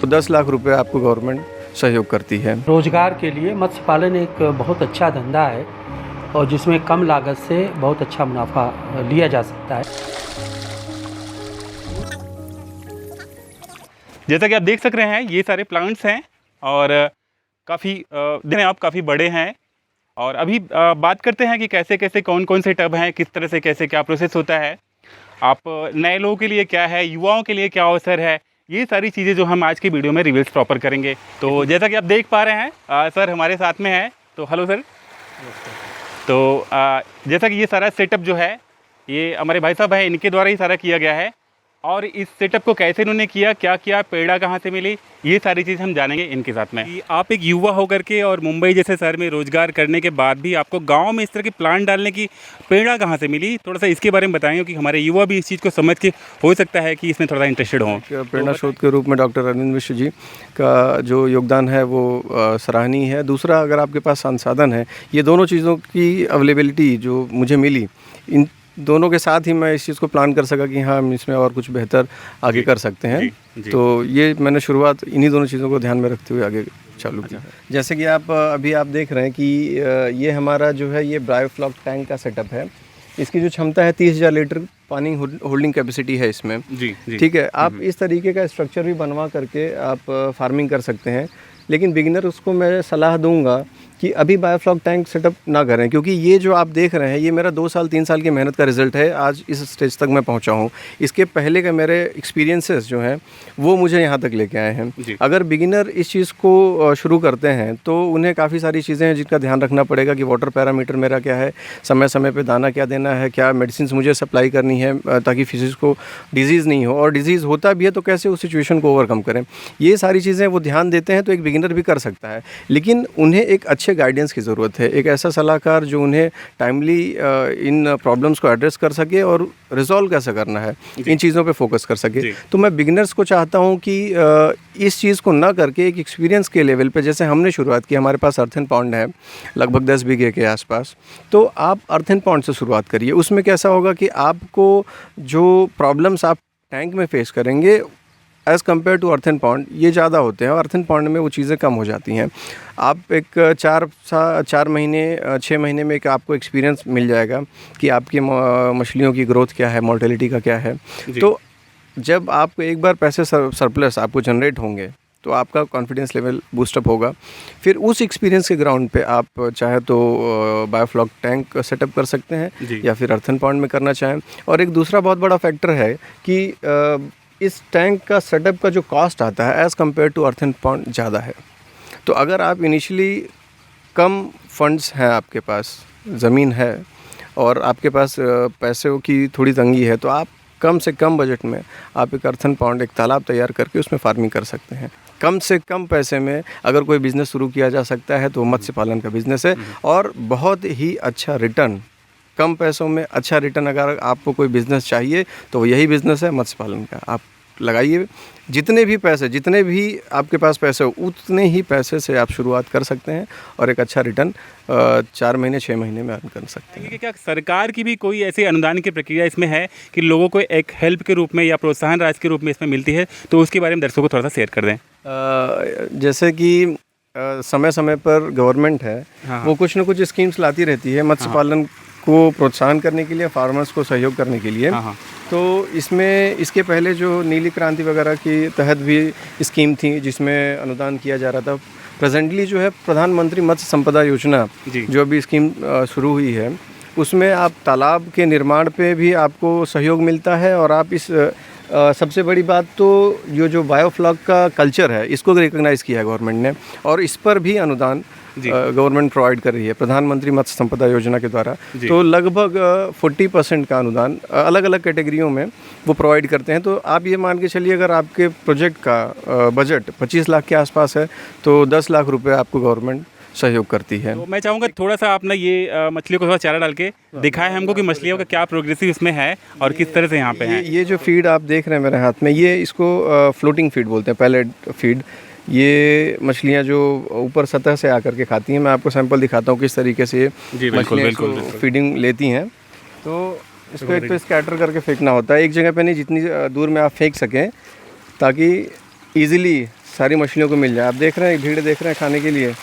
तो 10 लाख रुपए आपको गवर्नमेंट सहयोग करती है। रोजगार के लिए मत्स्य पालन एक बहुत अच्छा धंधा है और जिसमें कम लागत से बहुत अच्छा मुनाफा लिया जा सकता है। जैसा कि आप देख सक रहे हैं, ये सारे प्लांट्स हैं और काफ़ी दिन आप काफ़ी बड़े हैं। और अभी बात करते हैं कि कैसे कैसे कौन कौन से टब हैं, किस तरह से कैसे क्या प्रोसेस होता है, आप नए लोगों के लिए क्या है, युवाओं के लिए क्या अवसर है, ये सारी चीज़ें जो हम आज की वीडियो में रिवील्स प्रॉपर करेंगे। तो जैसा कि आप देख पा रहे हैं, सर हमारे साथ में है। तो हेलो सर। तो जैसा कि ये सारा सेटअप जो है, ये हमारे भाई साहब हैं, इनके द्वारा ही सारा किया गया है। और इस सेटअप को कैसे इन्होंने किया, क्या किया, पेड़ा कहाँ से मिली, ये सारी चीज़ हम जानेंगे इनके साथ में। कि आप एक युवा होकर के और मुंबई जैसे शहर में रोजगार करने के बाद भी आपको गांव में इस तरह के प्लांट डालने की पेड़ा कहाँ से मिली, थोड़ा सा इसके बारे में बताएंगे, क्योंकि हमारे युवा भी इस चीज़ को समझ के हो सकता है कि इसमें थोड़ा इंटरेस्टेड हों। प्रेरणा स्रोत के रूप में डॉक्टर अरविंद मिश्र जी का जो योगदान है वो सराहनीय है। दूसरा, अगर आपके पास संसाधन है, ये दोनों चीज़ों की अवेलेबिलिटी जो मुझे मिली, इन दोनों के साथ ही मैं इस चीज़ को प्लान कर सका कि हाँ, हम इसमें और कुछ बेहतर आगे कर सकते हैं। तो ये मैंने शुरुआत इन्हीं दोनों चीज़ों को ध्यान में रखते हुए आगे चालू किया। जैसे कि अभी आप देख रहे हैं कि ये हमारा जो है ये बायोफ्लॉक टैंक का सेटअप है। इसकी जो क्षमता है 30,000 लीटर पानी होल्डिंग कैपेसिटी है इसमें। जी। ठीक है, आप इस तरीके का स्ट्रक्चर भी बनवा करके आप फार्मिंग कर सकते हैं। लेकिन बिगिनर उसको मैं सलाह दूंगा कि अभी बायोफ्लॉक टैंक सेटअप ना करें, क्योंकि ये जो आप देख रहे हैं ये मेरा 2 साल 3 साल की मेहनत का रिजल्ट है। आज इस स्टेज तक मैं पहुंचा हूं। इसके पहले के मेरे एक्सपीरियंसेस जो हैं वो मुझे यहां तक लेके आए हैं। अगर बिगिनर इस चीज़ को शुरू करते हैं तो उन्हें काफ़ी सारी चीज़ें हैं जिनका ध्यान रखना पड़ेगा कि वाटर पैरामीटर मेरा क्या है, समय समय पर दाना क्या देना है, क्या मेडिसिन मुझे सप्लाई करनी है ताकि फिशेज़ को डिजीज़ नहीं हो, और डिजीज़ होता भी है तो कैसे उस सिचुएशन को ओवरकम करें। ये सारी चीज़ें वो ध्यान देते हैं तो एक बिगिनर भी कर सकता है। लेकिन उन्हें एक अच्छे गाइडेंस की ज़रूरत है, एक ऐसा सलाहकार जो उन्हें टाइमली इन प्रॉब्लम्स को एड्रेस कर सके और रिजॉल्व कैसे करना है, इन चीज़ों पे फोकस कर सके। तो मैं बिगिनर्स को चाहता हूँ कि इस चीज़ को ना करके एक एक्सपीरियंस के लेवल पे, जैसे हमने शुरुआत की, हमारे पास अर्थन पॉन्ड है लगभग 10 बीघे के आसपास, तो आप अर्थन पॉन्ड से शुरुआत करिए। उसमें कैसा होगा कि आपको जो प्रॉब्लम्स आप टैंक में फेस करेंगे as compare to earthen pond ये ज़्यादा होते हैं, और अर्थन पॉन्ड में वो चीज़ें कम हो जाती हैं। आप एक 4 महीने 6 महीने में एक आपको एक्सपीरियंस मिल जाएगा कि आपकी मछलियों की ग्रोथ क्या है, मोर्टेलिटी का क्या है। तो जब आप एक बार पैसे सरप्लस आपको जनरेट होंगे तो आपका कॉन्फिडेंस लेवल बूस्टअप होगा। फिर उस एक्सपीरियंस के ग्राउंड पे आप चाहे तो बायोफ्लॉक टैंक सेटअप कर सकते हैं या फिर अर्थन पॉन्ड में करना चाहें। और एक दूसरा बहुत बड़ा फैक्टर है कि इस टैंक का सेटअप का जो कॉस्ट आता है as compare to earthen pond ज़्यादा है। तो अगर आप इनिशियली कम फंड्स हैं, आपके पास ज़मीन है और आपके पास पैसों की थोड़ी तंगी है, तो आप कम से कम बजट में आप एक अर्थन पॉन्ड, एक तालाब तैयार करके उसमें फार्मिंग कर सकते हैं। कम से कम पैसे में अगर कोई बिज़नेस शुरू किया जा सकता है तो मत्स्य पालन का बिज़नेस है, और बहुत ही अच्छा रिटर्न, कम पैसों में अच्छा रिटर्न। अगर आपको कोई बिज़नेस चाहिए तो यही बिज़नेस है मत्स्य पालन का। आप लगाइए, जितने भी आपके पास पैसे हो उतने ही पैसे से आप शुरुआत कर सकते हैं और एक अच्छा रिटर्न 4 महीने 6 महीने में अर्न कर सकते हैं। क्या सरकार की भी कोई ऐसी अनुदान की प्रक्रिया इसमें है कि लोगों को एक हेल्प के रूप में या प्रोत्साहन राशि के रूप में इसमें मिलती है, तो उसके बारे में दर्शकों को थोड़ा सा शेयर कर दें। जैसे कि समय समय पर गवर्नमेंट है वो कुछ न कुछ स्कीम्स लाती रहती है मत्स्य पालन को प्रोत्साहन करने के लिए, फार्मर्स को सहयोग करने के लिए। तो इसके पहले जो नीली क्रांति वगैरह की तहत भी स्कीम थी जिसमें अनुदान किया जा रहा था। प्रेजेंटली जो है प्रधानमंत्री मत्स्य संपदा योजना जो अभी स्कीम शुरू हुई है, उसमें आप तालाब के निर्माण पे भी आपको सहयोग मिलता है, और आप इस सबसे बड़ी बात तो जो बायोफ्लॉक का कल्चर है इसको रिकॉग्नाइज़ किया है गवर्नमेंट ने, और इस पर भी अनुदान गवर्नमेंट प्रोवाइड कर रही है प्रधानमंत्री मत्स्य संपदा योजना के द्वारा। तो लगभग 40% का अनुदान अलग अलग कैटेगरियों में वो प्रोवाइड करते हैं। तो आप ये मान के चलिए, अगर आपके प्रोजेक्ट का बजट 25 लाख के आसपास है तो 10 लाख रुपए आपको गवर्नमेंट सहयोग करती है। तो मैं चाहूँगा थोड़ा सा आप ना ये मछलियों को थोड़ा चारा डाल के दिखाएं हमको कि मछलियों का क्या प्रोग्रेसिव इसमें है और किस तरह से यहाँ पे है। ये जो फीड आप देख रहे हैं मेरे हाथ में, ये इसको फ्लोटिंग फीड बोलते हैं, पैलेट फीड। ये मछलियाँ जो ऊपर सतह से आकर के खाती हैं, मैं आपको सैंपल दिखाता हूँ किस तरीके से मछलियाँ इसको फीडिंग लेती हैं। तो इसको एक तो स्कैटर करके फेंकना होता है, एक जगह पे नहीं, जितनी दूर में आप फेंक सकें ताकि ईज़िली सारी मछलियों को मिल जाए। आप देख रहे हैं भीड़ देख रहे हैं खाने के लिए।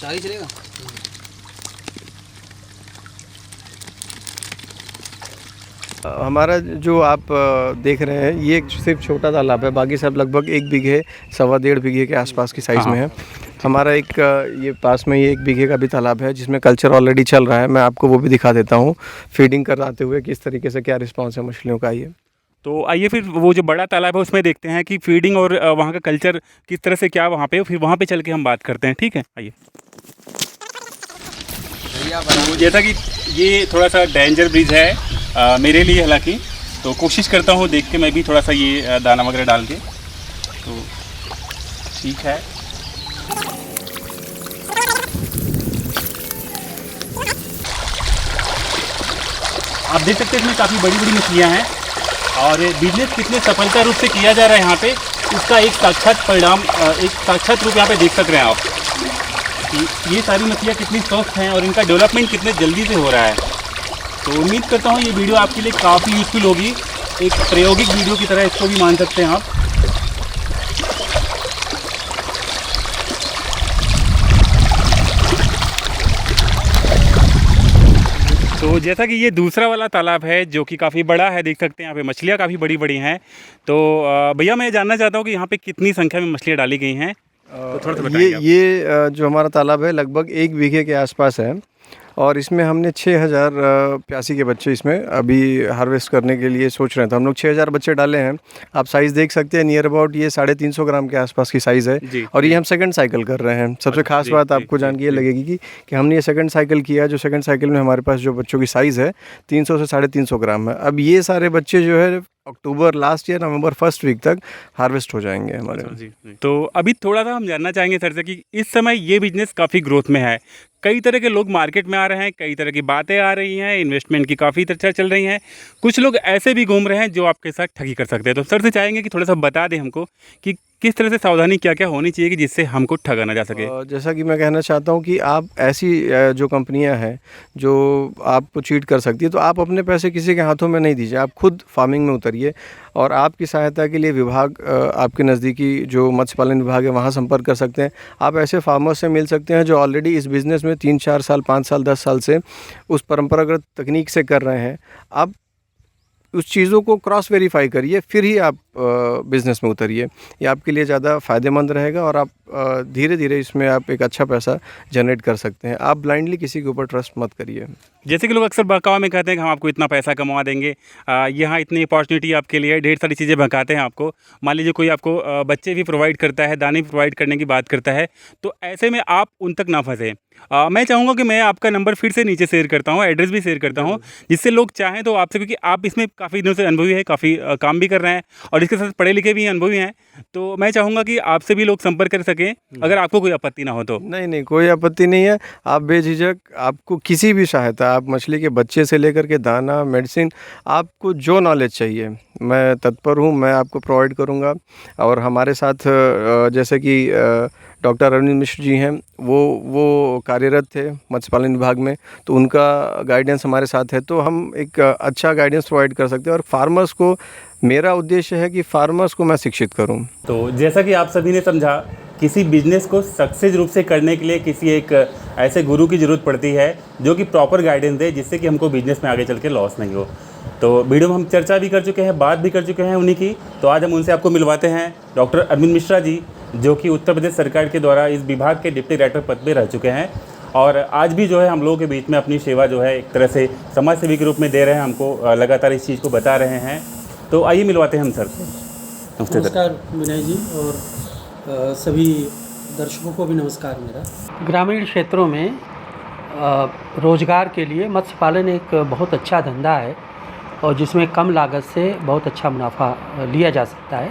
चालीस चलेगा। हमारा जो आप देख रहे हैं ये सिर्फ छोटा तालाब है, बाकी सब लगभग 1 बीघे 1.25 बीघे के आसपास की साइज़ में है। हमारा एक ये पास में ये 1 बीघे का भी तालाब है जिसमें कल्चर ऑलरेडी चल रहा है। मैं आपको वो भी दिखा देता हूँ फीडिंग कराते हुए किस तरीके से क्या रिस्पॉन्स है मछलियों का। ये तो आइए फिर वो जो बड़ा तालाब है उसमें देखते हैं कि फीडिंग और वहाँ का कल्चर किस तरह से क्या वहाँ पे, फिर वहाँ पे चल के हम बात करते हैं, ठीक है। आइए। तो जैसा कि ये थोड़ा सा डेंजर ब्रिज है मेरे लिए हालांकि, तो कोशिश करता हूँ देख के मैं भी थोड़ा सा ये दाना वगैरह डाल के, तो ठीक है। आप देख सकते हैं इसमें काफ़ी बड़ी बड़ी मछलियाँ हैं और बिजनेस कितने सफलता रूप से किया जा रहा है यहाँ पे, इसका एक साक्षात परिणाम, एक साक्षात रूप यहाँ पे देख सक रहे हैं आप कि ये सारी मछलियाँ कितनी स्वस्थ हैं और इनका डेवलपमेंट कितने जल्दी से हो रहा है। तो उम्मीद करता हूँ ये वीडियो आपके लिए काफ़ी यूज़फुल होगी, एक प्रायोगिक वीडियो की तरह इसको भी मान सकते हैं आप। तो जैसा कि ये दूसरा वाला तालाब है जो कि काफ़ी बड़ा है, देख सकते हैं यहाँ पे मछलियाँ काफ़ी बड़ी बड़ी हैं। तो भैया मैं जानना चाहता हूँ कि यहाँ पे कितनी संख्या में मछलियाँ डाली गई हैं, तो थोड़ा सा बताइए आप। ये जो हमारा तालाब है लगभग 1 बीघे के आसपास है और इसमें हमने 6000 प्यासी के बच्चे इसमें अभी हार्वेस्ट करने के लिए सोच रहे हैं। तो हम लोग 6000 बच्चे डाले हैं। आप साइज़ देख सकते हैं, नियर अबाउट ये 350 ग्राम के आसपास की साइज़ है और ये हम सेकंड साइकिल कर रहे हैं। सबसे खास बात आपको जान के ये लगेगी कि हमने ये सेकंड साइकिल किया, जो सेकंड साइकिल में हमारे पास जो बच्चों की साइज़ है 300 से 350 ग्राम है। अब ये सारे बच्चे जो है October last year November first week तक हार्वेस्ट हो जाएंगे हमारे। तो अभी थोड़ा सा हम जानना चाहेंगे सर से कि इस समय ये बिजनेस काफ़ी ग्रोथ में है, कई तरह के लोग मार्केट में आ रहे हैं, कई तरह की बातें आ रही हैं, इन्वेस्टमेंट की काफ़ी चर्चा चल रही हैं, कुछ लोग ऐसे भी घूम रहे हैं जो आपके साथ ठगी कर सकते हैं। तो सर से चाहेंगे कि थोड़ा सा बता दें हमको कि किस तरह से सावधानी क्या क्या होनी चाहिए कि जिससे हमको ठगा ना जा सके। जैसा कि मैं कहना चाहता हूं कि आप ऐसी जो कंपनियां हैं जो आपको चीट कर सकती है, तो आप अपने पैसे किसी के हाथों में नहीं दीजिए। आप खुद फार्मिंग में उतरिए और आपकी सहायता के लिए विभाग, आपके नज़दीकी जो मत्स्य पालन विभाग है वहाँ संपर्क कर सकते हैं। आप ऐसे फार्मर्स से मिल सकते हैं जो ऑलरेडी इस बिज़नेस में 3-4 साल 5 साल 10 साल से उस परंपरागत तकनीक से कर रहे हैं। आप उस चीज़ों को क्रॉस वेरीफाई करिए, फिर ही आप बिज़नेस में उतरिए। ये आपके लिए ज़्यादा फ़ायदेमंद रहेगा और आप धीरे धीरे इसमें आप एक अच्छा पैसा जनरेट कर सकते हैं। आप ब्लाइंडली किसी के ऊपर ट्रस्ट मत करिए। जैसे कि लोग अक्सर बहकावा में कहते हैं कि हम आपको इतना पैसा कमा देंगे, यहाँ इतनी अपॉर्चुनिटी आपके लिए, ढेर सारी चीज़ें बहकाते हैं आपको। मान लीजिए कोई आपको बच्चे भी प्रोवाइड करता है, दाने भी प्रोवाइड करने की बात करता है, तो ऐसे में आप उन तक ना फंसे। मैं चाहूँगा कि मैं आपका नंबर फिर से नीचे शेयर करता हूँ, एड्रेस भी शेयर करता हूँ, जिससे लोग चाहें तो आपसे, क्योंकि आप इसमें काफ़ी दिनों से अनुभवी है, काफ़ी काम भी कर रहे हैं और इसके साथ पढ़े लिखे भी अनुभवी हैं, तो मैं चाहूँगा कि आपसे भी लोग संपर्क कर सकें अगर आपको कोई आपत्ति ना हो तो। नहीं, कोई आपत्ति नहीं है। आप बेझिझक, आपको किसी भी सहायता, आप मछली के बच्चे से लेकर के दाना, मेडिसिन, आपको जो नॉलेज चाहिए मैं तत्पर हूँ, मैं आपको प्रोवाइड करूँगा। और हमारे साथ जैसे कि डॉक्टर अरविंद मिश्र जी हैं, वो कार्यरत थे मत्स्य पालन विभाग में, तो उनका गाइडेंस हमारे साथ है, तो हम एक अच्छा गाइडेंस प्रोवाइड कर सकते हैं। और फार्मर्स को, मेरा उद्देश्य है कि फार्मर्स को मैं शिक्षित करूं। तो जैसा कि आप सभी ने समझा, किसी बिजनेस को सक्सेस रूप से करने के लिए किसी एक ऐसे गुरु की ज़रूरत पड़ती है जो कि प्रॉपर गाइडेंस दे, जिससे कि हमको बिजनेस में आगे चल के लॉस नहीं हो। तो वीडियो में हम चर्चा भी कर चुके हैं, बात भी कर चुके हैं उन्हीं की। तो आज हम उनसे आपको मिलवाते हैं डॉक्टर अरविंद मिश्रा जी, जो कि उत्तर प्रदेश सरकार के द्वारा इस विभाग के डिप्टी डायरेक्टर पद पर रह चुके हैं और आज भी जो है हम लोगों के बीच में अपनी सेवा जो है एक तरह से समाज सेवी के रूप में दे रहे हैं, हमको लगातार इस चीज़ को बता रहे हैं। तो आइए मिलवाते हैं हम सर से। नमस्कार विनय जी, और सभी दर्शकों को भी नमस्कार मेरा। ग्रामीण क्षेत्रों में रोज़गार के लिए मत्स्य पालन एक बहुत अच्छा धंधा है और जिसमें कम लागत से बहुत अच्छा मुनाफा लिया जा सकता है।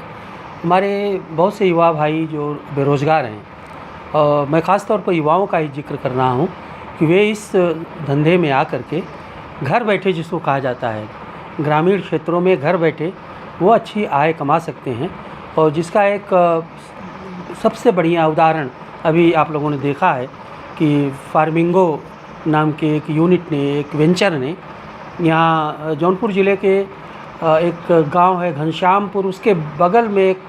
हमारे बहुत से युवा भाई जो बेरोज़गार हैं, मैं ख़ास तौर पर युवाओं का ही जिक्र कर रहा हूँ कि वे इस धंधे में आकर के घर बैठे, जिसको कहा जाता है ग्रामीण क्षेत्रों में घर बैठे वो अच्छी आय कमा सकते हैं। और जिसका एक सबसे बढ़िया उदाहरण अभी आप लोगों ने देखा है कि फार्मिंगो नाम के एक यूनिट ने, एक वेंचर ने, यहाँ जौनपुर ज़िले के एक गांव है घनश्यामपुर, उसके बगल में एक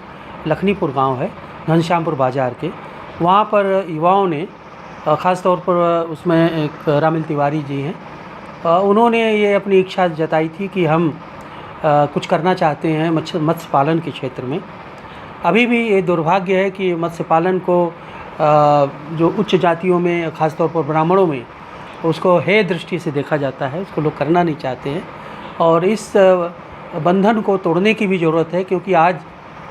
लखनीपुर गांव है घनश्यामपुर बाज़ार के, वहाँ पर युवाओं ने ख़ास तौर पर उसमें एक रामिल तिवारी जी हैं, उन्होंने ये अपनी इच्छा जताई थी कि हम कुछ करना चाहते हैं मत्स्य पालन के क्षेत्र में। अभी भी ये दुर्भाग्य है कि मत्स्य पालन को जो उच्च जातियों में, ख़ास तौर पर ब्राह्मणों में, उसको हेय दृष्टि से देखा जाता है, उसको लोग करना नहीं चाहते हैं। और इस बंधन को तोड़ने की भी ज़रूरत है, क्योंकि आज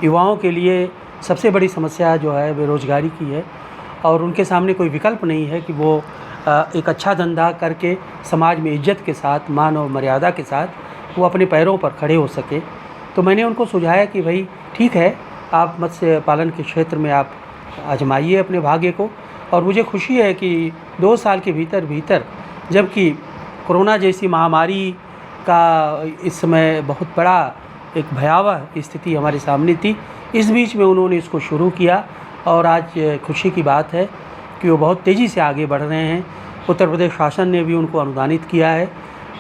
युवाओं के लिए सबसे बड़ी समस्या जो है बेरोज़गारी की है, और उनके सामने कोई विकल्प नहीं है कि वो एक अच्छा धंधा करके समाज में इज्जत के साथ, मान और मर्यादा के साथ वो अपने पैरों पर खड़े हो सके। तो मैंने उनको सुझाया कि भाई ठीक है, आप मत्स्य पालन के क्षेत्र में आप आजमाइए अपने भाग्य को। और मुझे खुशी है कि 2 साल के भीतर, जबकि कोरोना जैसी महामारी का इस समय बहुत बड़ा एक भयावह स्थिति हमारे सामने थी, इस बीच में उन्होंने इसको शुरू किया। और आज खुशी की बात है कि वो बहुत तेज़ी से आगे बढ़ रहे हैं। उत्तर प्रदेश शासन ने भी उनको अनुदानित किया है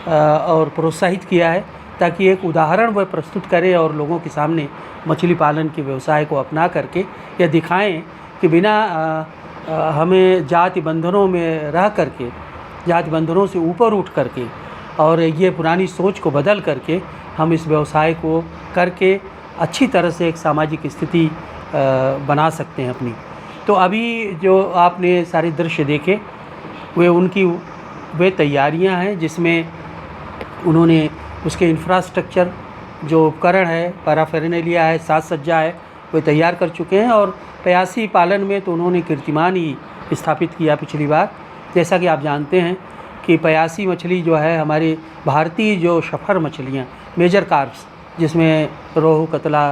और प्रोत्साहित किया है, ताकि एक उदाहरण वह प्रस्तुत करें और लोगों के सामने मछली पालन के व्यवसाय को अपना करके यह दिखाएं कि बिना हमें जाति बंधनों में रह करके, जाति बंधनों से ऊपर उठ करके और ये पुरानी सोच को बदल करके हम इस व्यवसाय को करके अच्छी तरह से एक सामाजिक स्थिति बना सकते हैं अपनी। तो अभी जो आपने सारे दृश्य देखे वे तैयारियां हैं, जिसमें उन्होंने उसके इंफ्रास्ट्रक्चर, जो उपकरण है, पैराफेरनेलिया है, साज सज्जा है, वे तैयार कर चुके हैं। और प्यासी पालन में तो उन्होंने कीर्तिमान ही स्थापित किया पिछली बार। जैसा कि आप जानते हैं कि प्यासी मछली जो है हमारी भारतीय जो शफर मछलियाँ, मेजर कार्प्स, जिसमें रोहू, कतला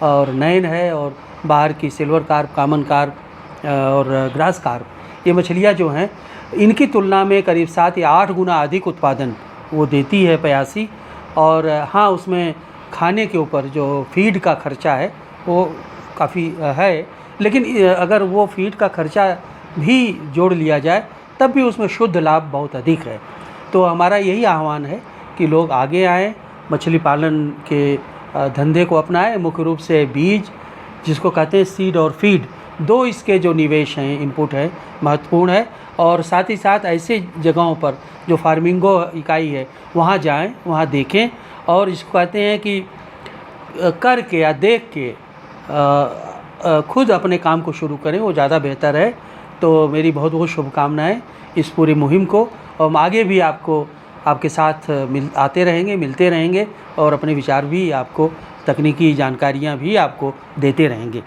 और नैन है, और बाहर की सिल्वर कार्प, कॉमन कार्प और ग्रास कार्प, ये मछलियाँ जो हैं इनकी तुलना में करीब 7 या 8 गुना अधिक उत्पादन वो देती है प्यासी। और हाँ, उसमें खाने के ऊपर जो फीड का खर्चा है वो काफ़ी है, लेकिन अगर वो फीड का खर्चा भी जोड़ लिया जाए तब भी उसमें शुद्ध लाभ बहुत अधिक है। तो हमारा यही आह्वान है कि लोग आगे आएँ, मछली पालन के धंधे को अपनाएं। मुख्य रूप से बीज, जिसको कहते हैं सीड और फीड, 2 इसके जो निवेश हैं, इनपुट है, महत्वपूर्ण है। और साथ ही साथ ऐसे जगहों पर जो फार्मिंगो इकाई है वहाँ जाएं, वहाँ देखें, और इसको कहते हैं कि करके या देख के खुद अपने काम को शुरू करें, वो ज़्यादा बेहतर है। तो मेरी बहुत बहुत शुभकामनाएं इस पूरी मुहिम को, और हम आगे भी आपके साथ आते रहेंगे, मिलते रहेंगे, और अपने विचार भी आपको, तकनीकी जानकारियाँ भी आपको देते रहेंगे।